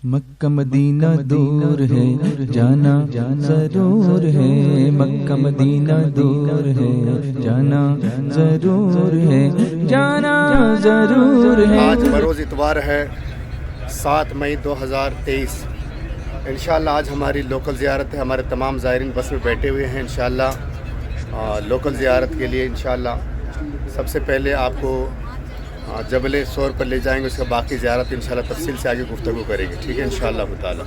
مکہ مدینہ دور ہے جانا ضرور ہے، مکہ مدینہ دور ہے جانا ضرور ہے، جانا ضرور ہے۔ آج بروز اتوار ہے 7 مئی 2023۔ انشاءاللہ آج ہماری لوکل زیارت ہے۔ ہمارے تمام زائرین بس میں بیٹھے ہوئے ہیں انشاءاللہ لوکل زیارت کے لیے۔ انشاءاللہ سب سے پہلے آپ کو جبل سور پر لے جائیں گے، اس کا باقی زیارت انشاءاللہ تفصیل سے آگے گفتگو کریں گے، ٹھیک ہے انشاءاللہ تعالی۔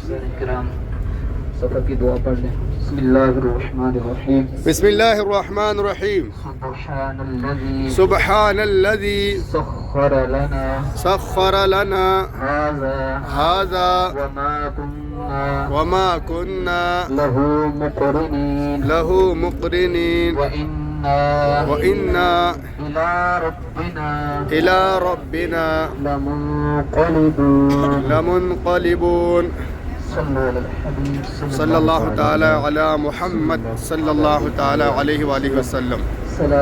سفر کی دعا پڑھ لیں۔ بسم اللہ الرحمن الرحیم۔ بسم اللہ الرحمن الرحیم۔ سبحان الذی سخر لنا هذا وما كنا له مقرنين وإنا إلى ربنا لمنقلبون۔ صلی اللہ تعالی علی محمد صلی اللہ تعالی علیہ وآلہ وسلم۔ صلی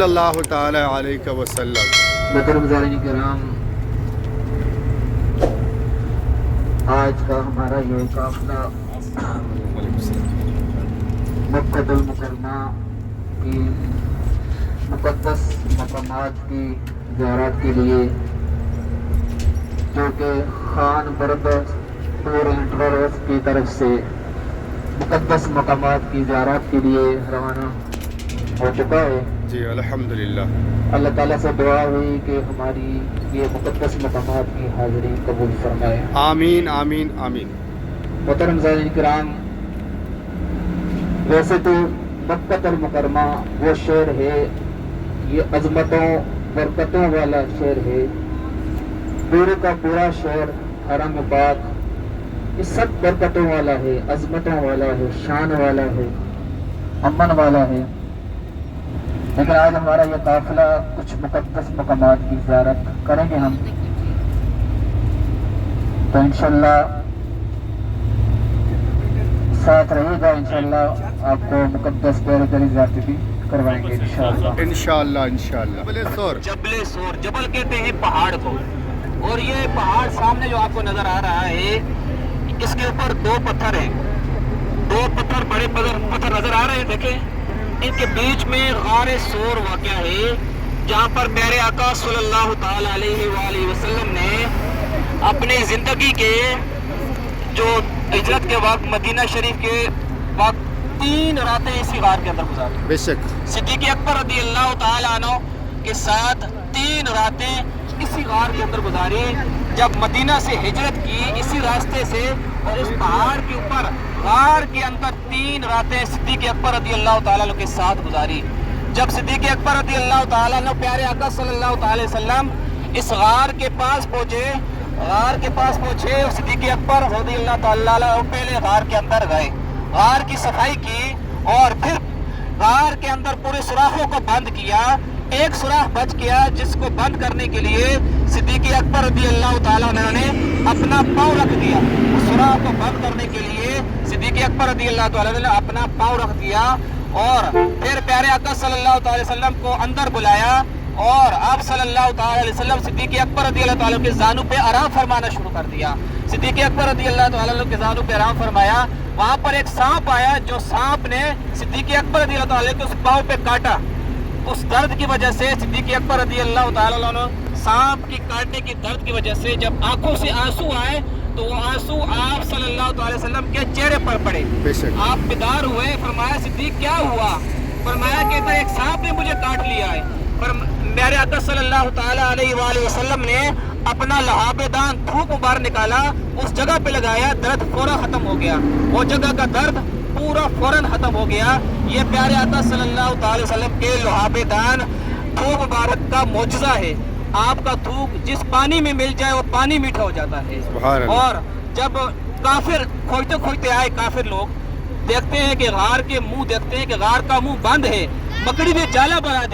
اللہ تعالی علیہ وسلم۔ محترم زائرین کرام، آج کا ہمارا یہ قافلہ مکہ المکرمہ کی مقدس مقامات کی زیارت کے لیے، جو کہ Khan brother tour and travels کی طرف سے مقدس مقامات کی زیارت کے لیے روانہ ہو چکا ہے۔ جی الحمدللہ۔ اللہ تعالیٰ سے دعا ہوئی کہ ہماری یہ مقدس مقامات کی حاضری قبول فرمائے۔ آمین آمین آمین۔ محترم زائرین کرام، ویسے تو مکہ المکرمہ وہ شہر ہے، یہ عظمتوں برکتوں والا شہر ہے، پورے کا پورا شہر حرم پاک یہ سب برکتوں والا ہے، عظمتوں والا ہے، شان والا ہے، امن والا ہے۔ لیکن آج ہمارا یہ قافلہ کچھ مقدس مقامات کی زیارت کریں گے ہم، تو انشاءاللہ ساتھ رہے گا، انشاءاللہ آپ کو مقدس پیارے پیاری زیارتیں بھی کروائیں گے انشاءاللہ۔ انشاءاللہ انشاءاللہ۔ جبل سور، جبل کہتے ہیں پہاڑ کو، اور یہ پہاڑ سامنے جو آپ کو نظر آ رہا ہے، اس کے اوپر 2 پتھر ہیں، 2 پتھر بڑے پتھر نظر آ رہے ہیں، دیکھیں ان کے بیچ میں غار سور واقع ہے، جہاں پر پیارے آقا صلی اللہ تعالی علیہ وآلہ وسلم نے اپنی زندگی کے جو ہجرت کے وقت مدینہ شریف کے وقت 3 راتیں اسی غار کے اندر گزاری۔ بے شک صدیق اکبر رضی اللہ تعالی عنہ کے ساتھ 3 راتیں اسی غار کے اندر گزاری، جب مدینہ سے ہجرت کی اسی راستے سے، اور اس پہاڑ کے اوپر غار کے اندر 3 راتیں صدیق اکبر رضی اللہ تعالیٰ عنہ کے ساتھ گزاری۔ جب صدیق اکبر رضی اللہ تعالیٰ عنہ پیارے آقا صلی اللہ تعالی وسلم اس غار کے پاس پہنچے، اور صدیق اکبر رضی اللہ تعالیٰ عنہ پہلے غار کے اندر گئے، غار کی صفائی کی، اور پھر غار کے اندر پورے سوراخوں کو بند کیا۔ ایک سوراخ بچ گیا، جس کو بند کرنے کے لیے صدیق اکبر رضی اللہ تعالیٰ عنہ نے اپنا پاؤں رکھ دیا۔ اس سوراخ کو بند کرنے کے لیے صدیق اکبر رضی اللہ تعالیٰ عنہ نے اپنا پاؤں رکھ دیا، اور پھر پیارے آقا صلی اللہ تعالی وسلم کو اندر بلایا، اور آپ صلی اللہ تعالی علیہ وسلم صدیق اکبر رضی اللہ تعالیٰ کے زانو پہ آرام فرمانا شروع کر دیا۔ صدیق اکبر رضی اللہ تعالیٰ کے زانو پہ آرام فرمایا، وہاں پر ایک سانپ آیا، جو سانپ نے صدیق اکبر رضی اللہ تعالیٰ کے اس پاؤں پہ کاٹا۔ اس درد کی وجہ سے صدیق اکبر رضی اللہ تعالیٰ عنہ سانپ کی کاٹنے کی درد کی وجہ سے جب آنکھوں سے آنسو آئے، تو وہ آنسو آپ صلی اللہ تعالی وسلم کے چہرے پر پڑے۔ آپ بیدار ہوئے، فرمایا صدیق کیا ہوا؟ فرمایا کہتا ایک سانپ نے مجھے کاٹ لیا ہے۔ میرے آقا صلی اللہ تعالی علیہ وآلہ وسلم نے اپنا لہاب دان تھوک مبارک نکالا، اس جگہ پہ لگایا، درد فوراً ختم ہو گیا، وہ جگہ کا درد پورا فوراً ختم ہو گیا۔ یہ پیارے آقا صلی اللہ تعالی وسلم کے لہاب دان تھوک مبارک کا معجزہ ہے۔ آپ کا تھوک جس پانی میں مل جائے وہ پانی میٹھا ہو جاتا ہے۔ اور جب کافر کھوجتے آئے، کافر لوگ دیکھتے ہیں کہ غار کے منہ، دیکھتے ہیں کہ غار کا منہ بند ہے، مکڑی نے جالا بنا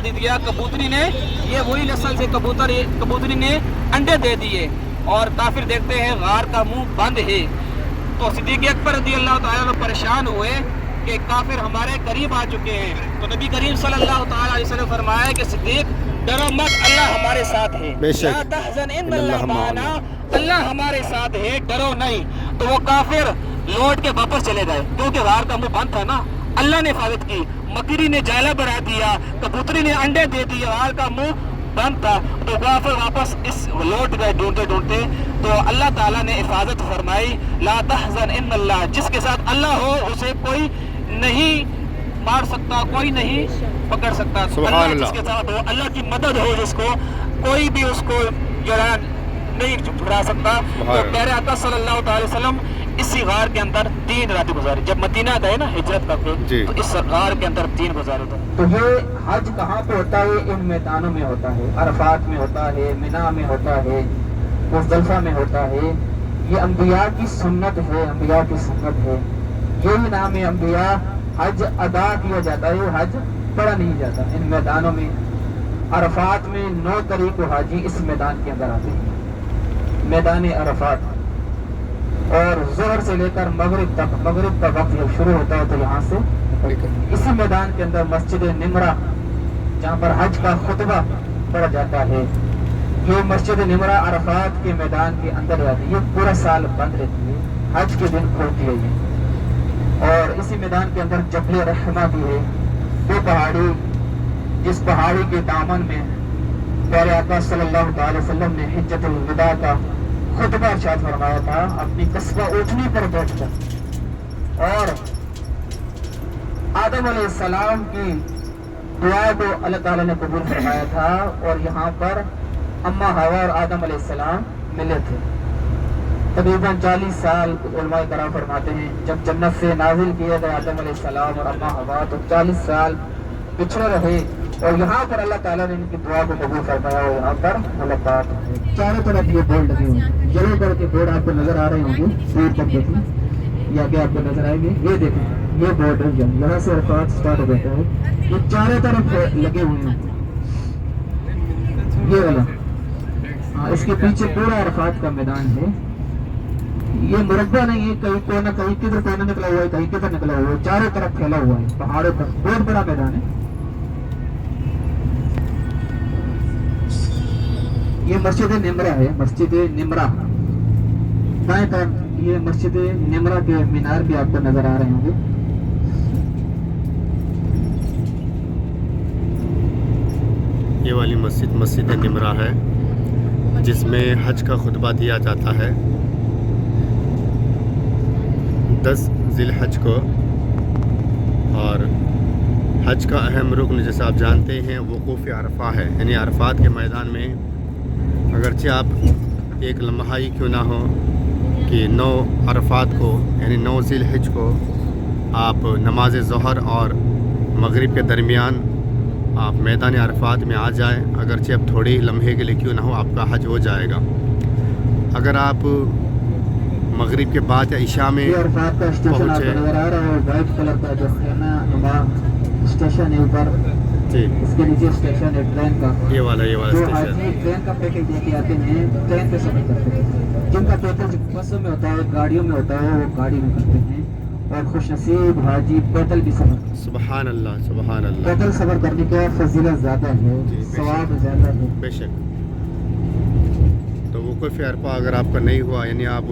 دیا، کبوتری نے، یہ وہی نسل سے کبوتری نے انڈے دے دیے، اور کافر دیکھتے ہیں غار کا منہ بند ہے، تو صدیق اکبر رضی اللہ تعالیٰ عنہ پریشان ہوئے کہ کافر ہمارے قریب آ چکے ہیں۔ تو نبی کریم صلی اللہ تعالیٰ علیہ وسلم فرمایا کہ صدیق ڈرو مت، اللہ ہمارے ساتھ ہے، بے شک، لا تحزن ان ان اللہ اللہ معنا، اللہ ہمارے ساتھ ہے، ڈرو نہیں۔ تو وہ کافر لوٹ کے واپس چلے گئے کیونکہ غار کا منہ بند تھا نا، اللہ نے حفاظت کی، مکری نے جالا بنا دیا، کبوتری نے انڈے دے دیے، غار کا منہ بند تھا، تو کافر واپس اس لوٹ گئے ڈھونڈتے ڈھونڈتے، تو اللہ تعالیٰ نے حفاظت فرمائی، لا تحزن ان اللہ، جس کے ساتھ اللہ ہو اسے کوئی نہیں مار سکتا، کوئی نہیں پکڑ سکتا، سبحان اللہ اللہ۔ جس کے ساتھ ہو، اللہ کی مدد ہو جس کو، کوئی بھی اس کو جو ہے نہیں چھڑا سکتا۔ تو پیارے آقا صلی اللہ تعالی وسلم اسی غار کے اندر 3 راتیں گزاری، جب مدینہ گئے نا ہجرت کر کے، جی۔ تو اس غار کے اندر 3 گزارے تھے۔ تو یہ حج کہاں پہ ہوتا ہے؟ ان میدانوں میں ہوتا ہے، عرفات میں ہوتا ہے، منا میں ہوتا ہے، مزدلفہ میں ہوتا ہے۔ یہ انبیاء کی سنت ہے، انبیاء کی سنت ہے، یہی نام ہے انبیاء۔ حج ادا کیا جاتا ہے، حج پڑھا نہیں جاتا۔ ان میدانوں میں عرفات میں 9 تاریخ کو حاجی اس میدان کے اندر آتے ہیں، میدان عرفات، اور ظہر سے لے کر مغرب تک، مغرب کا وقت جب شروع ہوتا ہے تو یہاں سے اسی میدان کے اندر مسجد نمرہ جہاں پر حج کا خطبہ پڑھا جاتا ہے، یہ مسجد نمرہ عرفات کے میدان کے اندر رہتی ہے، یہ پورا سال بند رہتی ہے، حج کے دن کھلتی ہے یہ۔ اور اسی میدان کے اندر جبل رحمہ بھی ہے، وہ پہاڑی جس پہاڑی کے دامن میں پیارے آقا صلی اللہ تعالی وسلم نے حجۃ الوداع کا خطبہ ارشاد فرمایا تھا اپنی قصبہ اونٹنی پر بیٹھ کر، اور آدم علیہ السلام کی دعا کو اللہ تعالیٰ نے قبول فرمایا تھا، اور یہاں پر اما حوا اور آدم علیہ السلام ملے تھے۔ تقریباً 40 سال علماء کرام فرماتے ہیں جب جنت سے نازل کیے گئے آدم علیہ السلام اور اما حوا، تو 40 سال پچھڑے رہے، اور یہاں پر اللہ تعالیٰ نے ان کی دعا کو قبول فرمایا، اور یہاں پر ملاقات ہوئی۔ چاروں طرف یہ بورڈ لگے ہوئے ہیں، یلو کلر کے بورڈ آپ کو نظر آ رہے ہوں گے، دور تک دیکھیں یا کہ آپ کو نظر آئیں گے، یہ دیکھیں یہ بورڈ ہے، یہاں سے عرفات سٹارٹ ہو جاتا ہے، یہ چاروں طرف لگے ہوئے ہیں، یہ والا، ہاں اس کے پیچھے پورا عرفات کا میدان ہے، یہ مربع نہیں ہے، کہیں کونا کہیں کدھر کونا نکلا ہوا ہے، کہیں کدھر نکلا ہوا ہے، چاروں طرف پھیلا ہوا ہے پہاڑوں پر، بہت بڑا میدان ہے۔ یہ مسجد نمرہ ہے، مسجد نمرہ، دائیں طرف یہ مسجد نمرہ کے مینار بھی آپ کو نظر آ رہے ہوں گے۔ یہ والی مسجد مسجد نمرہ ہے، جس میں حج کا خطبہ دیا جاتا ہے 10 ذی الحج کو، اور حج کا اہم رکن جیسے آپ جانتے ہیں وقوف عرفہ ہے، یعنی عرفات کے میدان میں اگرچہ آپ ایک لمحہ ہی کیوں نہ ہو کہ 9 عرفات کو یعنی 9 ذی الحج کو آپ نماز ظہر اور مغرب کے درمیان آپ میدان عرفات میں آ جائیں، اگرچہ اب تھوڑی لمحے کے لیے کیوں نہ ہو آپ کا حج ہو جائے گا۔ اگر آپ مغرب کے بعد یا عشاء میں یہ عرفات کا اسٹیشن آپ کو نظر آ رہا ہے، وائٹ کلر کا جو خیمہ نما اسٹیشن ہے اوپر، جی اس کے نیچے اسٹیشن ہے ٹرین کا، یہ والا جو اسٹیشن، حاجی ٹرین کا پیکج لے کے آتے ہیں ٹرین پہ سفر کرتے ہیں، جن کا پیکج بسوں میں ہوتا ہے، گاڑیوں میں ہوتا ہے، وہ گاڑی میں کرتے ہیں، اور خوش نصیب حاجی پیدل بھی سفر کرتے ہیں۔ سبحان اللہ سبحان اللہ، پیدل سفر کرنے کا فضیلت زیادہ ہے، جی، بے ثواب زیادہ ہے۔ بے شک۔ تو وقوف عرفہ اگر آپ کا نہیں ہوا، یعنی آپ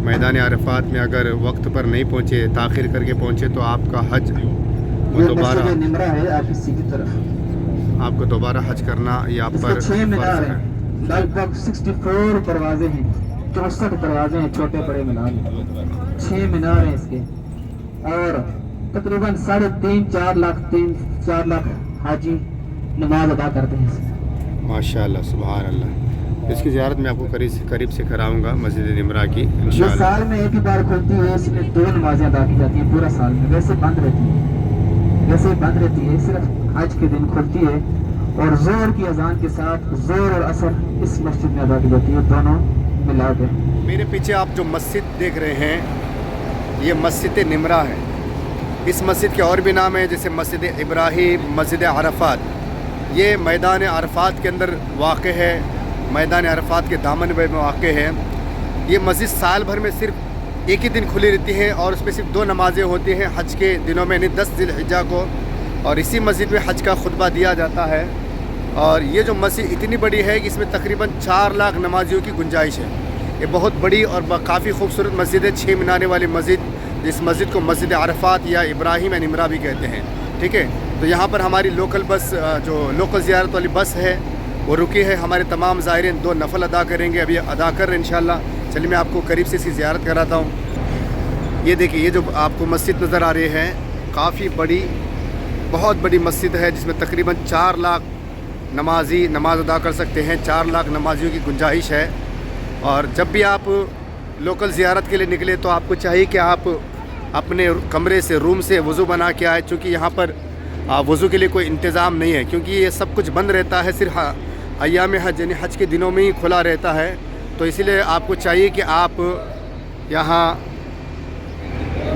میدان عرفات میں اگر وقت پر نہیں پہنچے، تاخیر کر کے پہنچے، تو آپ کا حج وہ یہ دوبارہ مسجد نمرہ ہے آپ کی سیدھی طرف، آپ کو دوبارہ حج کرنا یہ آپ اس پر کے 6 مینار فرض ہے۔ ہیں، لگ بھگ 64 دروازے ہیں، 64 دروازے ہیں، چھوٹے بڑے ملا کے 6 مینار ہیں اس کے، اور تقریباً 3.5-4 لاکھ حاجی نماز ادا کرتے ہیں اس میں۔ ماشاء اللہ سبحان اللہ، اس کی زیارت میں آپ کو قریب سے کراؤں گا مسجد نمرہ کی یہ انشاءاللہ۔ سال میں ایک ہی بار کھلتی ہے، اس میں 2 نمازیں ادا کی جاتی ہیں پورا سال میں، ویسے بند رہتی ہے، صرف حج کے دن کھلتی ہے، اور زور کی اذان کے ساتھ زور اور اثر اس مسجد میں ادا کی جاتی ہے، دونوں ملا کے۔ میرے پیچھے آپ جو مسجد دیکھ رہے ہیں یہ مسجد نمرہ ہے، اس مسجد کے اور بھی نام ہیں جیسے مسجد ابراہیم، مسجد عرفات، یہ میدان عرفات کے اندر واقع ہے، میدان عرفات کے دامن میں واقع ہے۔ یہ مسجد سال بھر میں صرف ایک ہی دن کھلی رہتی ہے، اور اس میں صرف 2 نمازیں ہوتی ہیں حج کے دنوں میں، یعنی 10 ذی الحجہ کو، اور اسی مسجد میں حج کا خطبہ دیا جاتا ہے، اور یہ جو مسجد اتنی بڑی ہے کہ اس میں تقریباً 4 لاکھ نمازیوں کی گنجائش ہے. یہ بہت بڑی اور کافی خوبصورت مسجد ہے, 6 میناریں والی مسجد, جس مسجد کو مسجد عرفات یا ابراہیم نمرہ بھی کہتے ہیں. ٹھیک ہے, تو یہاں پر ہماری لوکل بس, جو لوکل زیارت والی بس ہے وہ رکی ہے. ہمارے تمام زائرین 2 نفل ادا کریں گے, ابھی ادا کر رہے ہیں انشاءاللہ. چلیے میں آپ کو قریب سے اس کی زیارت کراتا ہوں. یہ دیکھیے, یہ جو آپ کو مسجد نظر آ رہی ہے کافی بڑی, بہت بڑی مسجد ہے, جس میں تقریباً 4 لاکھ نمازی نماز ادا کر سکتے ہیں. 4 لاکھ نمازیوں کی گنجائش ہے. اور جب بھی آپ لوکل زیارت کے لیے نکلے تو آپ کو چاہیے کہ آپ اپنے کمرے سے, روم سے وضو بنا کے آئے, چونکہ یہاں پر وضو کے لیے کوئی انتظام نہیں ہے, کیونکہ یہ سب کچھ بند رہتا ہے, صرف ایام حج یعنی حج کے دنوں میں ہی کھلا رہتا ہے. تو اسی لیے آپ کو چاہیے کہ آپ یہاں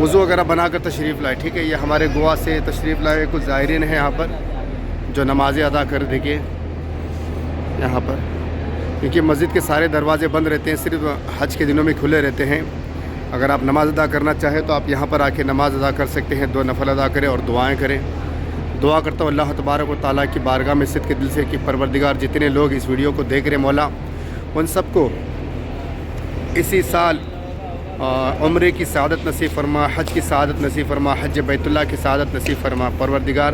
وضو وغیرہ بنا کر تشریف لائے. ٹھیک ہے, یہ ہمارے گوا سے تشریف لائے کچھ زائرین ہیں یہاں پر جو نمازیں ادا کر دیکھیے یہاں پر, کیونکہ مسجد کے سارے دروازے بند رہتے ہیں, صرف حج کے دنوں میں کھلے رہتے ہیں. اگر آپ نماز ادا کرنا چاہیں تو آپ یہاں پر آ کے نماز ادا کر سکتے ہیں, 2 نفل ادا کریں اور دعائیں کریں. دعا کرتا ہوں اللہ تبارک و تعالیٰ کی بارگاہ میں صدق دل سے کہ پروردگار جتنے لوگ اس ویڈیو کو دیکھ رہے ہیں مولا, ان سب کو اسی سال عمرے کی سعادت نصیب فرما, حج کی سعادت نصیب فرما, حج بیت اللہ کی سعادت نصیب فرما. پروردگار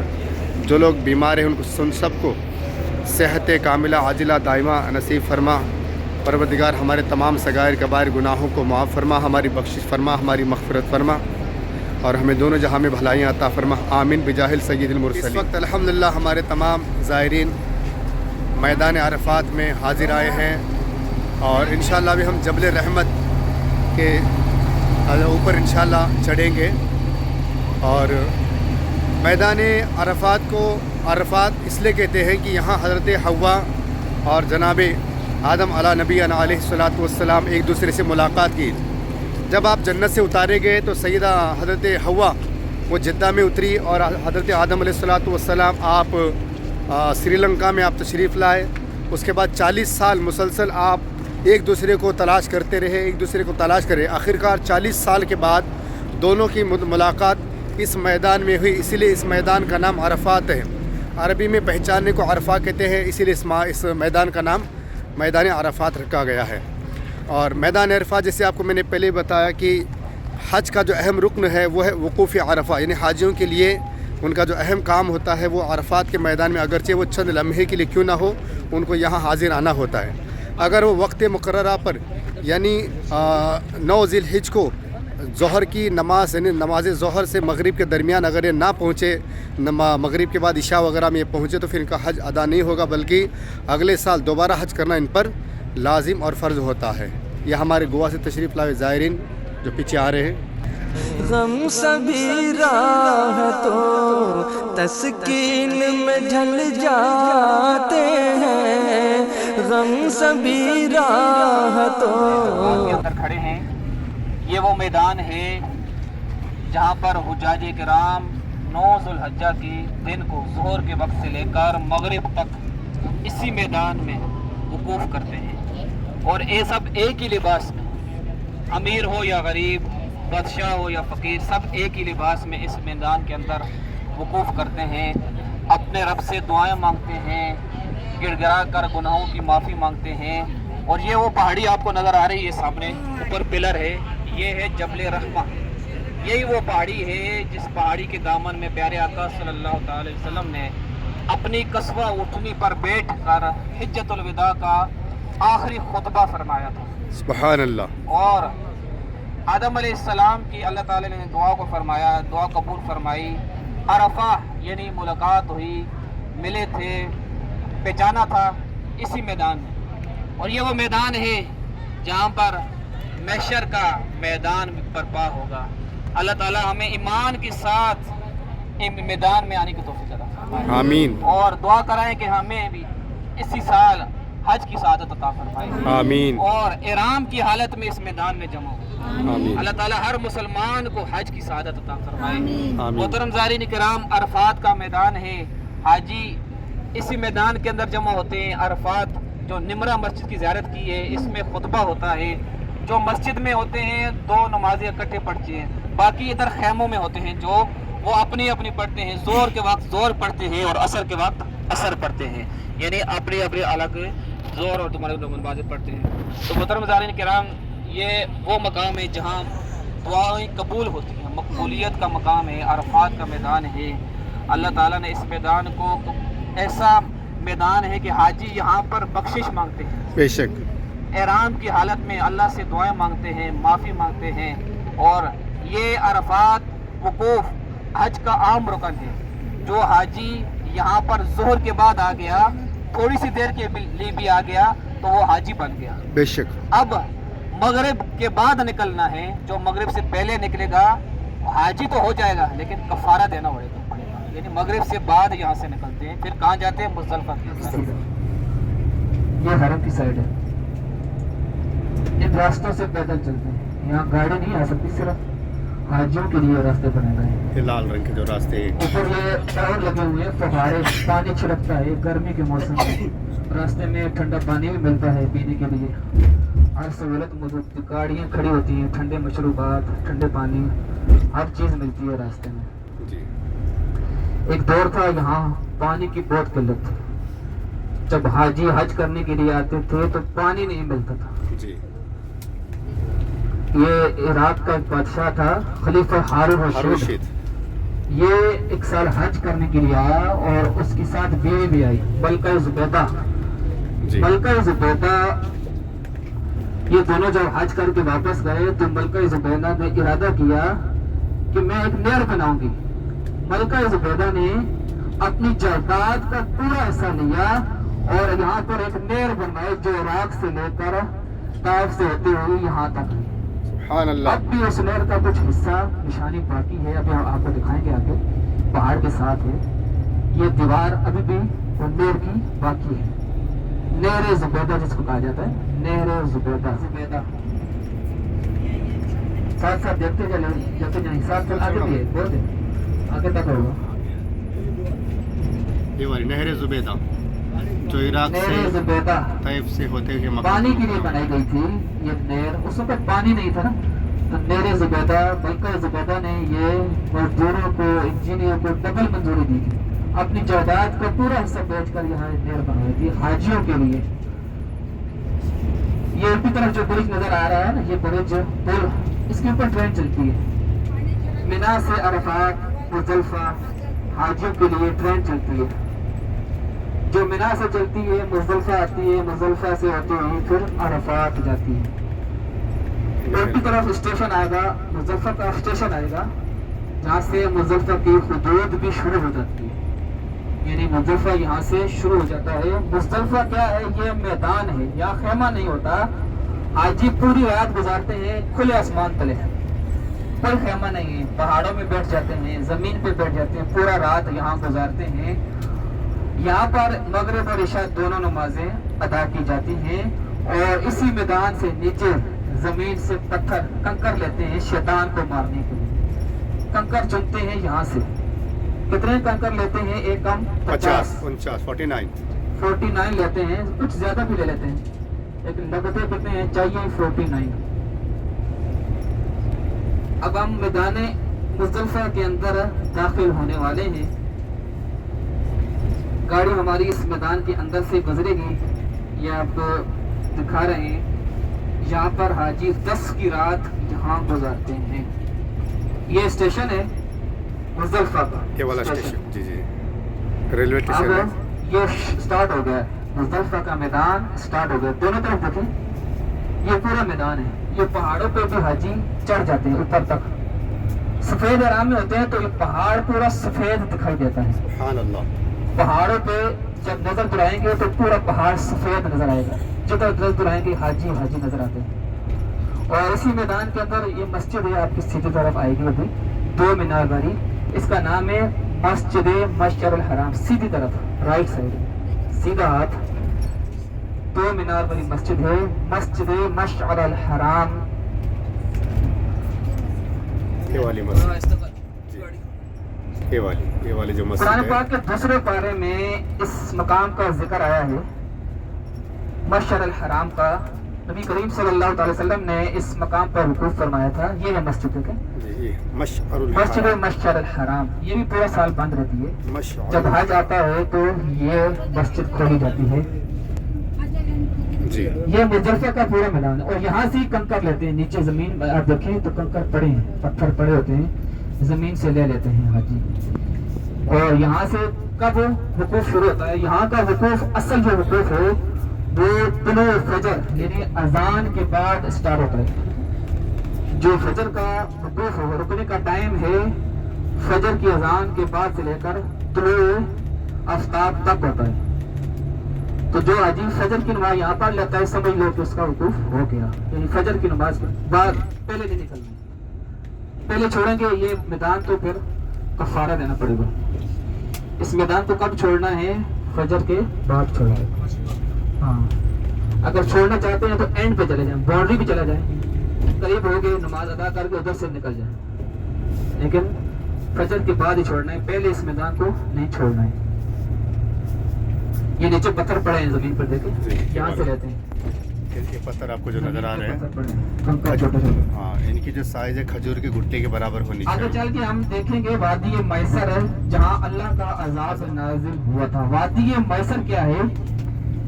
جو لوگ بیمار ہیں ان سب کو صحت کاملہ عاجلہ دائمہ نصیب فرما. پروردگار ہمارے تمام صغائر کبائر گناہوں کو معاف فرما, ہماری بخشش فرما, ہماری مغفرت فرما, اور ہمیں دونوں جہاں میں بھلائیاں عطا فرما. آمین بجاہ سید المرسلین. اس وقت الحمدللہ ہمارے تمام زائرین میدان عرفات میں حاضر آئے ہیں, اور انشاءاللہ بھی ہم جبل رحمت کے اوپر انشاءاللہ چڑھیں گے. اور میدان عرفات کو عرفات اس لیے کہتے ہیں کہ یہاں حضرت حوا اور جناب آدم علیہ نبینا علیہ الصلوۃ والسلام ایک دوسرے سے ملاقات کی. جب آپ جنت سے اتارے گئے تو سیدہ حضرت حوا وہ جدہ میں اتری, اور حضرت آدم علیہ الصلوۃ والسلام آپ سری لنکا میں آپ تشریف لائے. اس کے بعد 40 سال مسلسل آپ ایک دوسرے کو تلاش کرتے رہے, ایک دوسرے کو تلاش کرے. آخرکار 40 سال کے بعد دونوں کی ملاقات اس میدان میں ہوئی. اسی لیے اس میدان کا نام عرفات ہے. عربی میں پہچاننے کو عرفہ کہتے ہیں, اسی لیے اس میدان کا نام میدان عرفات رکھا گیا ہے. اور میدان عرفات جیسے آپ کو میں نے پہلے بتایا کہ حج کا جو اہم رکن ہے وہ ہے وقوف عرفہ, یعنی حاجیوں کے لیے ان کا جو اہم کام ہوتا ہے وہ عرفات کے میدان میں, اگرچہ وہ چند لمحے کے لیے کیوں نہ ہو, ان کو یہاں حاضر آنا ہوتا ہے. اگر وہ وقت مقررہ پر یعنی 9 ذی الحجہ کو ظہر کی نماز یعنی نماز ظہر سے مغرب کے درمیان اگر یہ نہ پہنچے, مغرب کے بعد عشاء وغیرہ میں یہ پہنچے, تو پھر ان کا حج ادا نہیں ہوگا, بلکہ اگلے سال دوبارہ حج کرنا ان پر لازم اور فرض ہوتا ہے. یہ ہمارے گوا سے تشریف لائے زائرین جو پیچھے آ رہے ہیں. غم سبھی راہ تو تسکین میں ڈھل جاتے ہیں, غم سبھی راہ تو کے اندر کھڑے ہیں. یہ وہ میدان ہے جہاں پر حجاج کرام 9 ذی الحجہ کے دن کو ظہر کے وقت سے لے کر مغرب تک اسی میدان میں وقوف کرتے ہیں. اور یہ سب ایک ہی لباس میں, امیر ہو یا غریب, بادشاہ ہو یا فقیر, سب ایک ہی لباس میں اس میدان کے اندر وقوف کرتے ہیں. اپنے رب سے دعائیں مانگتے ہیں, گڑ گڑا کر گناہوں کی معافی مانگتے ہیں. اور یہ وہ پہاڑی آپ کو نظر آ رہی ہے سامنے اوپر پلر ہے, یہ ہے جبل رحمہ. یہی وہ پہاڑی ہے جس پہاڑی کے دامن میں پیارے آقا صلی اللہ تعالی وسلم نے اپنی قصوہ اٹھنی پر بیٹھ کر حجۃ الوداع کا آخری خطبہ فرمایا تھا. سبحان اللہ. اور آدم علیہ السلام کی اللہ تعالی نے دعا کو فرمایا, دعا قبول فرمائی. عرفہ یعنی ملاقات ہوئی, ملے تھے, پہچانا تھا اسی میدان میں. اور یہ وہ میدان ہے جہاں پر محشر کا میدان برپا ہوگا. اللہ تعالی ہمیں ایمان کے ساتھ میدان میں آنے کی توفیق عطا فرمائے. آمین. اور دعا کرائیں کہ ہمیں بھی اسی سال حج کی سعادت عطا فرمائے. آمین. اور احرام کی حالت میں اس میدان میں جمع ہو. آمین. اللہ تعالیٰ ہر مسلمان کو حج کی سعادت عطا فرمائے. آمین. محترم زائرین کرام, عرفات کا میدان ہے, حاجی اسی میدان کے اندر جمع ہوتے ہیں. عرفات جو نمرہ مسجد کی زیارت کی ہے, اس میں خطبہ ہوتا ہے. جو مسجد میں ہوتے ہیں 2 نمازیں اکٹھے پڑھتے ہیں, باقی ادھر خیموں میں ہوتے ہیں جو وہ اپنی اپنی پڑھتے ہیں. زور کے وقت زور پڑھتے ہیں اور عصر کے وقت اثر پڑتے ہیں، یعنی اپنے اپنے الگ زور اور تمہارے نمازیں پڑھتے ہیں۔ تو محترم حضرات کرام، یہ وہ مقام ہے جہاں دعائیں قبول ہوتی ہیں، مقبولیت کا مقام ہے، عرفات کا میدان ہے۔ اللہ تعالیٰ نے اس میدان کو ایسا میدان ہے کہ حاجی یہاں پر بخشش مانگتے ہیں، بے شک احرام کی حالت میں اللہ سے دعائیں مانگتے ہیں، معافی مانگتے ہیں، اور یہ عرفات وقوف حج کا عام رکن ہے۔ جو حاجی یہاں پر ظہر کے بعد آ گیا، تھوڑی سی دیر کے لیے بھی آ گیا، تو وہ حاجی بن گیا۔ بے شک اب مغرب کے بعد نکلنا ہے، جو مغرب سے پہلے نکلے گا حاجی تو ہو جائے گا لیکن کفارہ دینا پڑے گا، یعنی مغرب سے بعد یہاں سے نکلتے ہیں، پھر کہاں جاتے ہیں؟ مزدلفہ کی طرف۔ یہ حرم کی سائڈ ہے، ان راستوں سے پیدل چلتے ہیں، یہاں گاڑی نہیں آ سکتی، صرف حاجیوں کے لیے راستے بنے گئے ہیں۔ یہ لال رنگ کے جو راستے ہیں، اوپر یہ ٹاور لگے ہوئے ہیں، فوارے، پانی چھڑکتا ہے گرمی کے موسم میں، راستے میں ٹھنڈا پانی بھی ملتا ہے پینے کے لیے، ہر سہولت موجود، گاڑیاں کھڑی ہوتی ہیں، ٹھنڈے مشروبات، ٹھنڈے پانی، ہر چیز ملتی ہے راستے میں۔ جی ایک دور تھا یہاں پانی کی بہت قلت تھی، جب حاجی حج کرنے کے لیے آتے تھے تو پانی نہیں ملتا تھا۔ جی یہ عراق کا ایک بادشاہ تھا، خلیفہ ہارون الرشید، یہ ایک سال حج کرنے کے لیے آیا اور اس کے ساتھ بیوی بھی آئی، ملکہ زبیدہ۔ جی ملکہ زبیدہ، یہ دونوں جب حج کر کے واپس گئے تو ملکہ زبیدہ نے ارادہ کیا کہ میں ایک نہر بناؤں گی۔ ملکہ زبیدہ نے اپنی جائیداد کا پورا حصہ لیا اور یہاں پر ایک نہر بنوائی جو عراق سے لے کر طائف سے ہوتے ہوئے یہاں تک۔ سبحان اللہ۔ اب بھی اس نہر کا کچھ حصہ نشانی باقی ہے، ابھی ہم آپ کو دکھائیں گے آگے، پہاڑ کے ساتھ ہے یہ دیوار، ابھی بھی وہ نہر کی باقی ہے، نہر زبیدہ جس کو کہا جاتا ہے، نہر زبیدہ۔ ساتھ ساتھ دیکھتے چلیں، جبتے جائیں، ساتھ ساتھ آگے بھی ہے، بہت ہے، آگے تک ہوگا۔ یہ والی نہر زبیدہ جو عراق نہر سے زبیدہ طائف سے ہوتے ہوئے مکہ پانی کے لیے بنائی گئی تھی یہ نہر، اس وقت پانی نہیں تھا نا، تو نہر زبیدہ، ملکہ زبیدہ نے یہ مزدوروں کو، انجینئر کو ڈبل منظوری دی تھی، اپنی جائیداد کا پورا حصہ بیچ کر یہاں نہر بنائی تھی حاجیوں کے لیے۔ یہ اوپر طرف جو برج نظر آ رہا ہے نا، یہ برج پل، اس کے اوپر ٹرین چلتی ہے، مینا سے عرفات مزدلفہ حاجیوں کے لیے ٹرین چلتی ہے، جو مینا سے چلتی ہے مزدلفہ آتی ہے، مزدلفہ سے ہوتے ہوئے پھر عرفات جاتی ہے۔ اور کی طرف اسٹیشن آئے گا، مزدلفہ کا اسٹیشن آئے گا جہاں سے مزدلفہ کی حدود بھی شروع ہو جاتی ہے، یعنی مزدلفہ یہاں سے شروع ہو جاتا ہے۔ مزدلفہ کیا ہے؟ یہ میدان ہے، یہاں خیمہ نہیں ہوتا، حاجی پوری رات گزارتے ہیں کھلے آسمان تلے، کوئی خیمہ نہیں ہے، پہاڑوں میں بیٹھ جاتے ہیں، زمین پہ بیٹھ جاتے ہیں، پورا رات یہاں گزارتے ہیں۔ یہاں پر مغرب اور عشاء دونوں نمازیں ادا کی جاتی ہیں، اور اسی میدان سے نیچے زمین سے پتھر کنکر لیتے ہیں شیطان کو مارنے کے لیے، کنکر چنتے ہیں یہاں سے۔ کتنے کنکر لیتے ہیں؟ ایک کم 50 49 49 49 لیتے ہیں، کچھ زیادہ بھی لے لیتے ہیں، لیکن لگتے کتنے ہیں؟ چاہیے 49۔ اب ہم میدان مزدلفہ کے اندر داخل ہونے والے ہیں، گاڑی ہماری اس میدان کے اندر سے گزرے گی، یہ آپ دکھا رہے ہیں۔ یہاں پر حاجی 10 کی رات یہاں گزارتے ہیں۔ یہ اسٹیشن ہے مزدلفہ کا، یہ والا اسٹیشن، جی جی ریلوے اسٹیشن ہے۔ اب یہ سٹارٹ ہو گیا ہے، مزدلفہ کا میدان سٹارٹ ہو گیا، دونوں طرف دیکھیں یہ پورا میدان ہے۔ یہ پہاڑوں پہ بھی حاجی چڑھ جاتے ہیں اوپر تک، سفید احرام میں ہوتے ہیں تو یہ پہاڑ پورا سفید دکھائی دیتا ہے۔ سبحان اللہ۔ پہاڑوں پہ جب نظر دلائیں گے تو پورا پہاڑ سفید نظر آئے گا، جدھر نظر دلائیں گے حاجی حاجی نظر آتے ہیں۔ اور اسی میدان کے اندر یہ مسجد ہے، آپ کی سیدھی طرف آئے گی، ابھی 2 مینار والی، اس کا نام ہے مسجد مشعر الحرام، سیدھی طرف رائٹ سائڈ سیدھا ہاتھ 2 مینار والی مسجد ہے، مسجد مشعر الحرام۔ یہ والی مسجد، یہ والی جو مسجد قرآن ہے، پاک کے دوسرے پارے میں اس مقام کا ذکر آیا ہے، مشعر الحرام کا، نبی کریم صلی اللہ تعالی وسلم نے اس مقام پر وقوف فرمایا تھا. یہ ہے مسجد ہے مسجد مشعر الحرام. یہ بھی پورا سال بند رہتی ہے. جب حج آتا ہے تو یہ مسجد کھولی جاتی ہے. یہ مزدلفہ کا پورا میدان ہے اور یہاں سے ہی کنکر لیتے ہیں. نیچے زمین آپ دیکھیں تو کنکر پڑے ہیں, پتھر پڑے ہوتے ہیں, زمین سے لے لیتے ہیں حاجی. اور یہاں سے کب وقوف شروع ہوتا ہے؟ یہاں کا وقوف, اصل جو وقوف ہے وہ طلوع فجر یعنی اذان کے بعد اسٹارٹ ہوتا ہے. جو فجر کا وقوف ہے, رکنے کا ٹائم ہے فجر کی اذان کے بعد سے لے کر طلوع آفتاب تک ہوتا ہے. تو جو حاجی فجر کی نماز یہاں پڑھ لیتا ہے سمجھ لو کہ اس کا وقوف ہو گیا. یعنی فجر کی نماز کے بعد پہلے نہیں نکلنا, پہلے چھوڑیں گے یہ میدان تو پھر کفارہ دینا پڑے گا. اس میدان کو کب چھوڑنا ہے؟ فجر کے بعد چھوڑنا ہے. ہاں, اگر چھوڑنا چاہتے ہیں تو اینڈ پہ چلے جائیں, باؤنڈری پہ چلا جائیں, قریب ہو گئے نماز ادا کر کے ادھر سے نکل جائیں, لیکن فجر کے بعد ہی چھوڑنا ہے, پہلے اس میدان کو نہیں چھوڑنا ہے. یہ نیچے پتھر پڑے ہیں زمین پر, دیکھیں یہاں سے لیتے ہیں. یہ پتھر آپ کو جو نظر آ رہے ہیں ہاں, ان کی جو سائز ہے کھجور کے گٹے کے برابر ہونی آگے چاہیے. چل کے ہم دیکھیں گے وادی میسر ہے جہاں اللہ کا عذاب نازل ہوا تھا. وادی میسر کیا ہے؟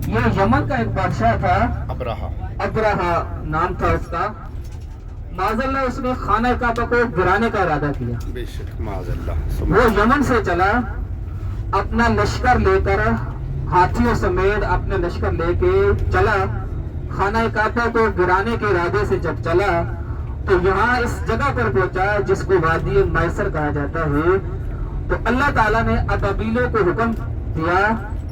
یہ یمن کا ایک بادشاہ تھا, ابرہا نام تھا اس کا. معاذ اللہ اس نے خانہ کعبہ کو گرانے کا ارادہ کیا. بے شک معاذ اللہ. وہ یمن سے چلا, اپنا لشکر لے کر, ہاتھیوں سمیت اپنے لشکر لے کے چلا. خانہ کعبہ کو گرانے کے ارادے سے جب چلا تو یہاں اس جگہ پر پہنچا جس کو وادی میسر کہا جاتا ہے. تو اللہ تعالیٰ نے ابابیلوں کو حکم دیا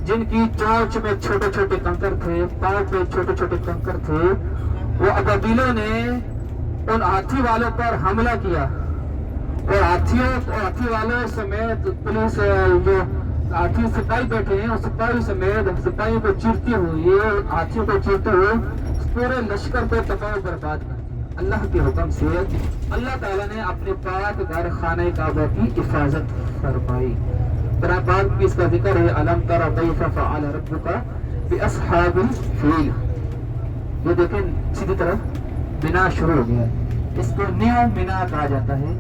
جن کی چونچ میں چھوٹے چھوٹے کنکر تھے, پاؤں پہ چھوٹے چھوٹے کنکر تھے. وہ ابابیلوں نے ان ہاتھی والوں پر حملہ کیا اور ہاتھی والوں سمیت پولیس جو ہاتھی سپاہی بیٹھے ہیں, سپاہی سمیت سپاہیوں کو چیرتے ہوئے, ہاتھیوں کو چیرتے ہوئے پورے لشکر کو تباہ و برباد کر دیا. اللہ کے حکم سے اللہ تعالیٰ نے اپنے پاک گھر خانہ کعبہ کی حفاظت فرمائی. قرآن پاک میں اس کا ذکر ہے, الم تر کیف فعل ربک باصحاب الفیل. یہ دیکھیں سیدھی طرف بنا شروع ہو گیا ہے. اس کو نیو مینا کہا جاتا ہے.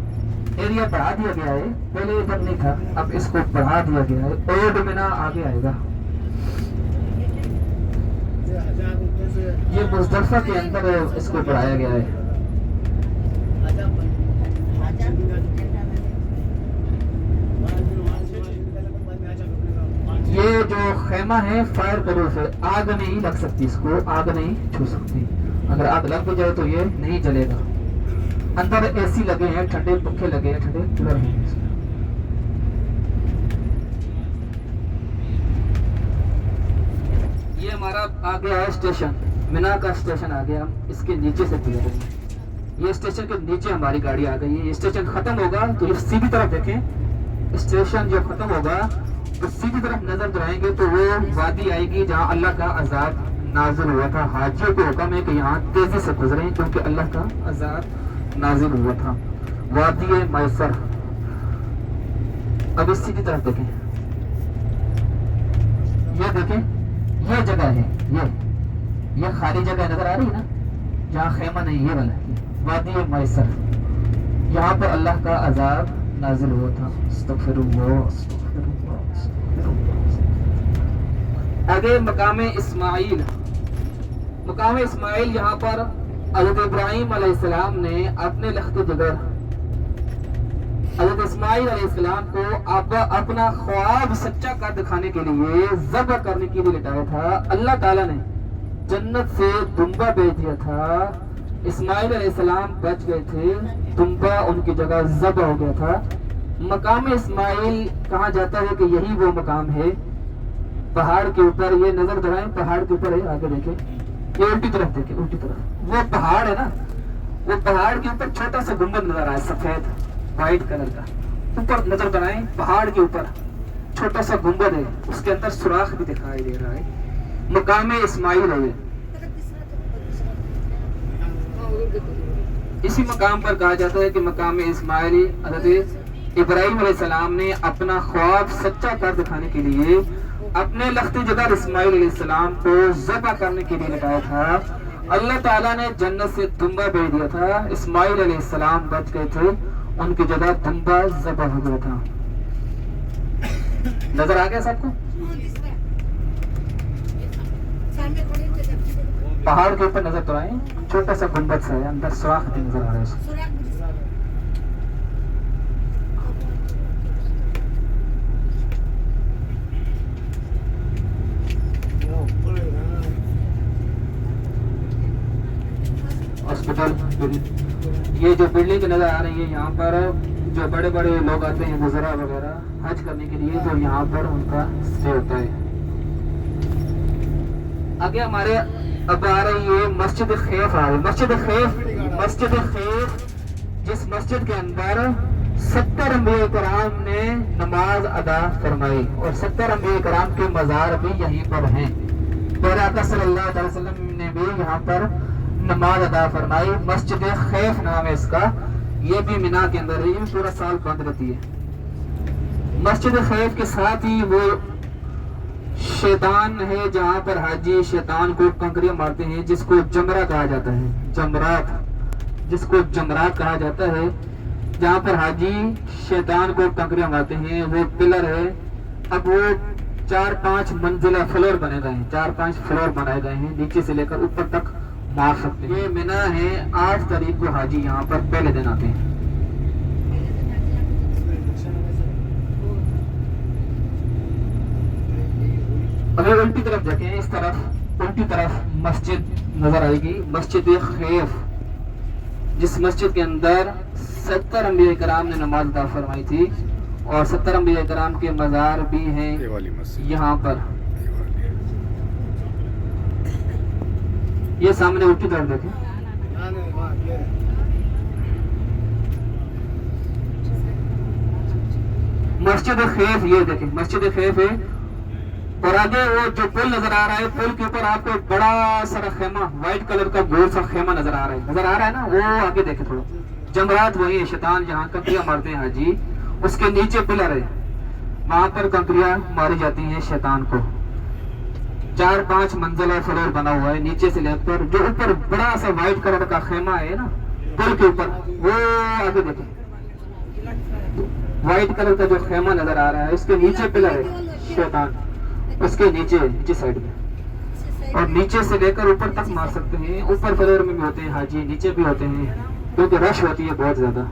ایریا بڑھا دیا گیا ہے, پہلے ادھر نہیں تھا, اب اس کو بڑھا دیا گیا ہے. اولڈ مینا آگے آئے گا. یہ مزدلفہ کے اندر اس کو بڑھایا گیا ہے. یہ جو خیمہ ہے فائر پروف ہے, آگ نہیں لگ سکتی, اس کو آگ نہیں چھو سکتی. اگر آگ لگ جائے تو یہ نہیں جلے گا. اندر اے سی لگے ہیں, ٹھنڈے پنکھے لگے ہیں, ٹھنڈے کولر ہیں. یہ ہمارا آ گیا ہے اسٹیشن, مینا کا اسٹیشن آ گیا. اس کے نیچے سے گزر رہے ہیں. یہ اسٹیشن کے نیچے ہماری گاڑی آ گئی ہے. یہ اسٹیشن ختم ہوگا تو یہ سیدھی طرف دیکھیں, اسٹیشن جو ختم ہوگا تو سیدھی طرف نظر دلائیں گے تو وہ وادی آئے گی جہاں اللہ کا عذاب نازل ہوا تھا. حاجیوں کو حکم ہے کہ یہاں تیزی سے گزریں کیونکہ اللہ کا عذاب نازل ہوا تھا. وادی میسر. اب اس سیدھی طرف دیکھیں, یہ دیکھیں یہ جگہ ہے, یہ خالی جگہ نظر آ رہی ہے نا جہاں خیمہ نہیں, یہ والا وادی میسر. یہاں پر اللہ کا عذاب نازل ہوا تھا. استغفر اللہ, استغفر اللہ, استغفر اللہ. آگے مقام اسماعیل. مقام اسماعیل یہاں پر حضرت ابراہیم علیہ السلام نے اپنے لخت جگر حضرت اسماعیل علیہ السلام کو اپنا خواب سچا کر دکھانے کے لیے, ذبح کرنے کے لیے لٹایا تھا. اللہ تعالیٰ نے جنت سے دمبا بھیج دیا تھا. اسماعیل علیہ السلام بچ گئے تھے, دمبا ان کی جگہ ذبح ہو گیا تھا. مقام اسماعیل کہا جاتا ہے کہ یہی وہ مقام ہے پہاڑ کے اوپر. یہ نظر دلائیں, پہاڑ کے اوپر ہے, آگے دیکھیں, یہ الٹی طرف دیکھیں, الٹی طرف. وہ پہاڑ ہے نا, وہ پہاڑ کے اوپر چھوٹا سا گنبد نظر آیا, سفید وائٹ کلر کا. اوپر نظر دلائیں, پہاڑ کے اوپر چھوٹا سا گنبد ہے, اس کے اندر سوراخ بھی دکھائی دے رہا ہے. مقام اسماعیل ہے. اسی مقام پر کہا جاتا ہے کہ مقام اسماعیل حضرت ابراہیم علیہ السلام نے اپنا خواب سچا کر دکھانے کے لیے اپنے لخت جگر اسماعیل علیہ السلام کو ذبح کرنے کے لیے لگایا تھا. اللہ تعالیٰ نے جنت سے دمبا بھیج دیا تھا، اسماعیل علیہ السلام بچ گئے تھے، ان کی جگہ دمبا ذبح ہو گیا تھا. نظر آ گیا سب کو؟ پہاڑ کے اوپر نظر تو آئے، چھوٹا سا گنبد سا ہے، اندر سوراخ بھی نظر آ رہا ہے. ہاسپٹل، یہ جو بلڈنگ نظر آ رہی ہے یہاں پر جو بڑے بڑے لوگ آتے ہیں وزراء وغیرہ حج کرنے کے لیے، تو یہاں پر ان کا اسٹے ہوتا ہے. آگے ہمارے اب آ رہی ہے مسجد خیف. آ رہی مسجد خیف جس مسجد کے اندر 70 انبیاء کرام نے نماز ادا فرمائی، اور 70 انبیاء کرام کے مزار بھی یہیں پر ہیں. پیارے آقا صلی اللہ علیہ وسلم نے بھی یہاں پر نماز ادا فرمائی. مسجد خیف نام ہے اس کا، یہ بھی مینا کے اندر ہے، یہ پورا سال بند رہتی ہے. مسجد خیف کے ساتھ ہی وہ شیطان ہے جہاں پر حاجی شیطان کو کنکریاں مارتے ہیں، جس کو جمرہ کہا جاتا ہے، جمرات کہا جاتا ہے، جہاں پر حاجی شیطان کو کنکریاں مارتے ہیں. وہ پلر ہے، اب وہ 4-5 منزلہ فلور بنے گئے ہیں، 4-5 فلور بنائے گئے ہیں، نیچے سے لے کر اوپر تک مار سکتے ہیں. یہ مینا ہے، 8 تاریخ کو حاجی یہاں پر پہلے دن آتے ہیں. اگر الٹی طرف دیکھیں، اس طرف الٹی طرف مسجد نظر آئے گی، مسجد خیف، جس مسجد کے اندر 70 انبیاء کرام نے نماز ادا فرمائی تھی، اور 70 انبیاء کرام کے مزار بھی ہیں یہاں پر. یہ سامنے الٹی طرف دیکھیں، مسجد خیف. یہ دیکھیں مسجد خیف ہے، اور آگے وہ جو پل نظر آ رہا ہے، پل کے اوپر آپ کو ایک بڑا سارا خیمہ، وائٹ کلر کا گول سا خیمہ نظر آ رہا ہے نا، وہ آگے دیکھیں تھوڑا. جمرات وہی ہے، شیطان جہاں کنکریاں مارتے ہیں حاجی، اس کے نیچے پلر ہے، وہاں پر کنکریاں ماری جاتی ہیں شیطان کو. 4-5 منزلہ فلور بنا ہوا ہے، نیچے سے لے کر جو اوپر بڑا سا وائٹ کلر کا خیمہ ہے نا پل کے اوپر، وہ آگے دیکھیں وائٹ کلر کا جو خیمہ نظر آ رہا ہے، اس کے نیچے پلر ہے شیطان، اس کے نیچے سائڈ میں، اور نیچے سے لے کر اوپر تک مار سکتے ہیں. اوپر فلور میں بھی ہوتے ہیں حاجی، نیچے بھی ہوتے ہیں، کیونکہ رش ہوتی ہے بہت زیادہ.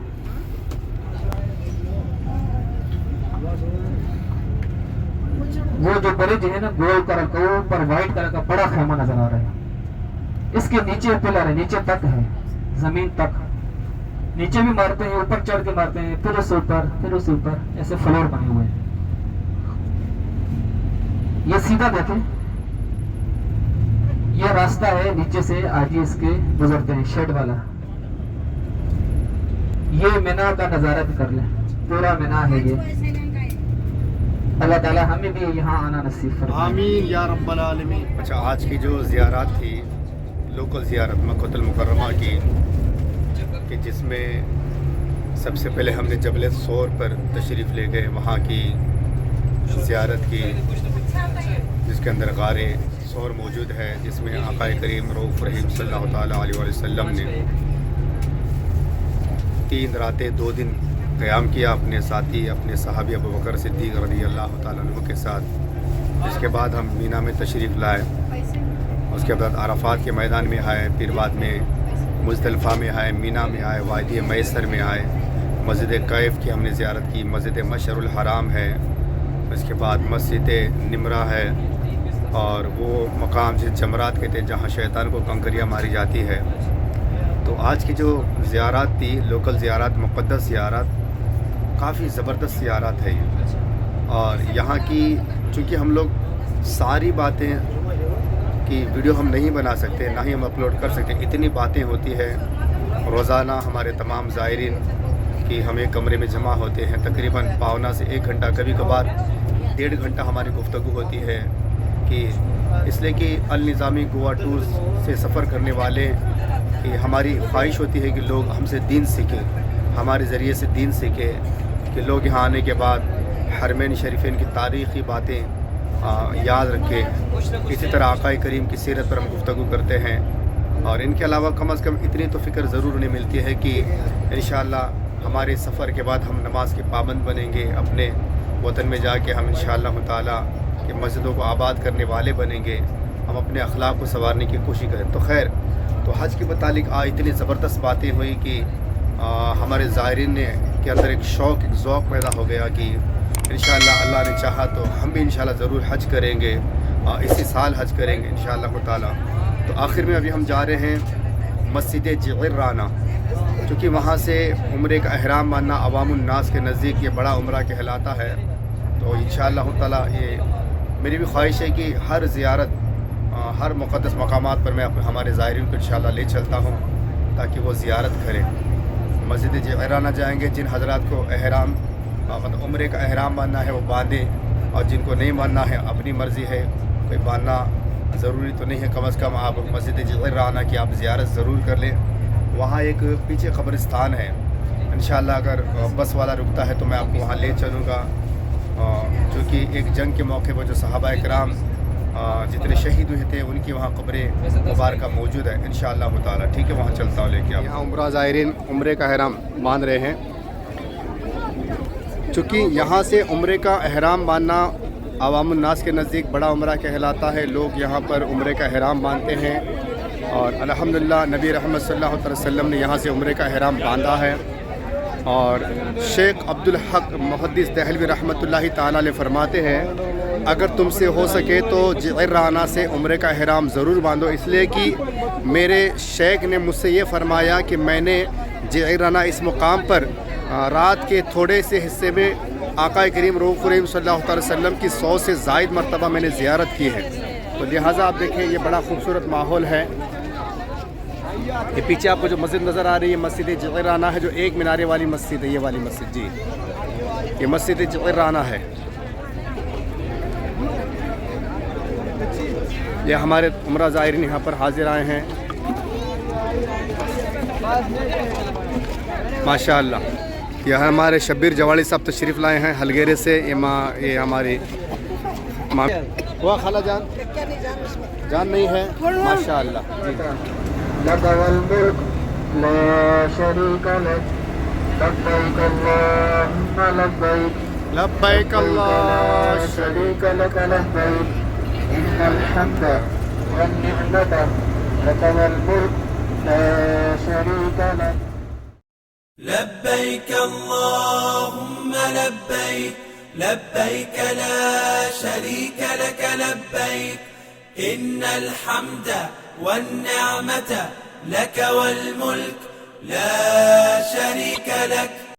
وہ جو برج ہے نا گول کلر کا، اوپر وائٹ کلر کا بڑا خیمہ نظر آ رہا ہے، اس کے نیچے پلر ہے، نیچے تک ہے، زمین تک. نیچے بھی مارتے ہیں، اوپر چڑھ کے مارتے ہیں، پھر اس اوپر ایسے فلور بنے ہوئے ہیں. یہ سیدھا دیکھیں، یہ راستہ ہے نیچے سے آجی اس کے گزرتے ہیں، شیڈ والا. یہ مینا کا نظارہ بھی کر لیں، پورا مینا ہے یہ. اللہ تعالیٰ ہمیں بھی یہاں آنا نصیب فرمائے، آمین یا رب العالمین. اچھا، آج کی جو زیارات تھی، لوکل زیارت مکہ المکرمہ کی، کہ جس میں سب سے پہلے ہم نے جبل سور پر تشریف لے گئے، وہاں کی زیارت کی، جس کے اندر غار سور موجود ہے، جس میں آقا کریم رؤوف رحیم صلی اللہ تعالیٰ علیہ وسلم نے 3 راتیں 2 دن قیام کیا اپنے ساتھی، اپنے صحابی ابوبکر صدیق رضی اللہ تعالیٰ عنہ کے ساتھ. اس کے بعد ہم مینا میں تشریف لائے، اس کے بعد عرفات کے میدان میں آئے، پھر بعد میں مزدلفہ میں آئے، مینا میں آئے، وادی میسر میں آئے، مسجد کیف کی ہم نے زیارت کی، مسجد مشعر الحرام ہے، اس کے بعد مسجد نمرہ ہے، اور وہ مقام جس جمرات کہتے ہیں جہاں شیطان کو کنکریاں ماری جاتی ہے. تو آج کی جو زیارات تھی، لوکل زیارات، مقدس زیارات، کافی زبردست زیارات ہے یہ. اور یہاں کی چونکہ ہم لوگ ساری باتیں کی ویڈیو ہم نہیں بنا سکتے، نہ ہی ہم اپلوڈ کر سکتے، اتنی باتیں ہوتی ہے. روزانہ ہمارے تمام زائرین کی ہم ایک کمرے میں جمع ہوتے ہیں، تقریباً پاؤنا سے 1 گھنٹہ، کبھی کبھار 1.5 گھنٹہ ہماری گفتگو ہوتی ہے. کہ اس لیے کہ النظامی گوا ٹورز سے سفر کرنے والے کی ہماری خواہش ہوتی ہے کہ لوگ ہم سے دین سیکھیں، ہمارے ذریعے سے دین سیکھیں، کہ لوگ یہاں آنے کے بعد حرمین شریفین کی تاریخی باتیں یاد رکھیں. اسی طرح آقا کریم کی سیرت پر ہم گفتگو کرتے ہیں، اور ان کے علاوہ کم از کم اتنی تو فکر ضرور انہیں ملتی ہے کہ انشاءاللہ ہمارے سفر کے بعد ہم نماز کے پابند بنیں گے، اپنے وطن میں جا کے ہم انشاءاللہ تعالیٰ کہ مسجدوں کو آباد کرنے والے بنیں گے، ہم اپنے اخلاق کو سنوارنے کی کوشش کریں۔ تو خیر، تو حج کے متعلق اتنی زبردست باتیں ہوئی کہ ہمارے زائرین کے اندر ایک شوق، ایک ذوق پیدا ہو گیا کہ انشاءاللہ اللہ نے چاہا تو ہم بھی انشاءاللہ ضرور حج کریں گے، اسی سال حج کریں گے انشاءاللہ تعالیٰ۔ تو آخر میں ابھی ہم جا رہے ہیں مسجد جعرانہ، چونکہ وہاں سے عمرے کا احرام باندھنا عوام الناس کے نزدیک یہ بڑا عمرہ کہلاتا ہے۔ تو انشاءاللہ تعالیٰ یہ میری بھی خواہش ہے کہ ہر زیارت، ہر مقدس مقامات پر میں ہمارے زائرین کو انشاءاللہ لے چلتا ہوں تاکہ وہ زیارت کریں۔ مسجد جعرانہ جائیں گے، جن حضرات کو احرام مطلب عمرے کا احرام باندھنا ہے وہ باندھیں، اور جن کو نہیں باندھنا ہے اپنی مرضی ہے، کوئی باندھنا ضروری تو نہیں ہے، کم از کم آپ مسجد جعرانہ کی آپ زیارت ضرور کر لیں۔ وہاں ایک پیچھے قبرستان ہے، انشاءاللہ اگر بس والا رکتا ہے تو میں آپ کو وہاں لے چلوں گا، چونکہ ایک جنگ کے موقع پر جو صحابہ کرام جتنے شہید ہوئے تھے ان کی وہاں قبریں مبارکہ موجود ہے انشاءاللہ تعالیٰ۔ ٹھیک ہے، وہاں چلتا ہوں لے کے۔ یہاں عمرہ زائرین عمرے کا احرام باندھ رہے ہیں، چونکہ یہاں سے عمرے کا احرام باندھنا عوام الناس کے نزدیک بڑا عمرہ کہلاتا ہے، لوگ یہاں پر عمرے کا احرام باندھتے ہیں، اور الحمدللہ نبی رحمت صلی اللہ علیہ وسلم نے یہاں سے عمرے کا احرام باندھا ہے۔ اور شیخ عبدالحق محدث دہلوی رحمۃ اللہ تعالیٰ علیہ فرماتے ہیں اگر تم سے ہو سکے تو جعرانہ سے عمرے کا احرام ضرور باندھو، اس لیے کہ میرے شیخ نے مجھ سے یہ فرمایا کہ میں نے جعرانہ اس مقام پر رات کے تھوڑے سے حصے میں آقا کریم رؤوف الرحیم صلی اللہ علیہ وسلم کی 100 سے زائد مرتبہ میں نے زیارت کی ہے۔ تو لہٰذا آپ دیکھیں یہ بڑا خوبصورت ماحول ہے۔ یہ پیچھے آپ کو جو مسجد نظر آ رہی ہے مسجد جعرانہ ہے، جو ایک مینارے والی مسجد ہے، یہ والی مسجد، جی یہ مسجد جعرانہ ہے۔ یہ ہمارے عمرہ زائرین یہاں پر حاضر آئے ہیں ماشاءاللہ۔ یہ ہمارے شبیر جواڑی صاحب تشریف لائے ہیں ہلگیرے سے، یہ ہماری ہوا خالہ جان نہیں ہے ماشاءاللہ۔ لك والملك لا شريك لك لبيك اللهم لبيك لبیک اللہ لا شريك لك لبيك إن الحمد والنعمة لك والملك لا شريك لك لبيك اللهم لبيك لبيك لا شريك لك لبيك إن الحمد والنعمة لك والملك لا شريك لك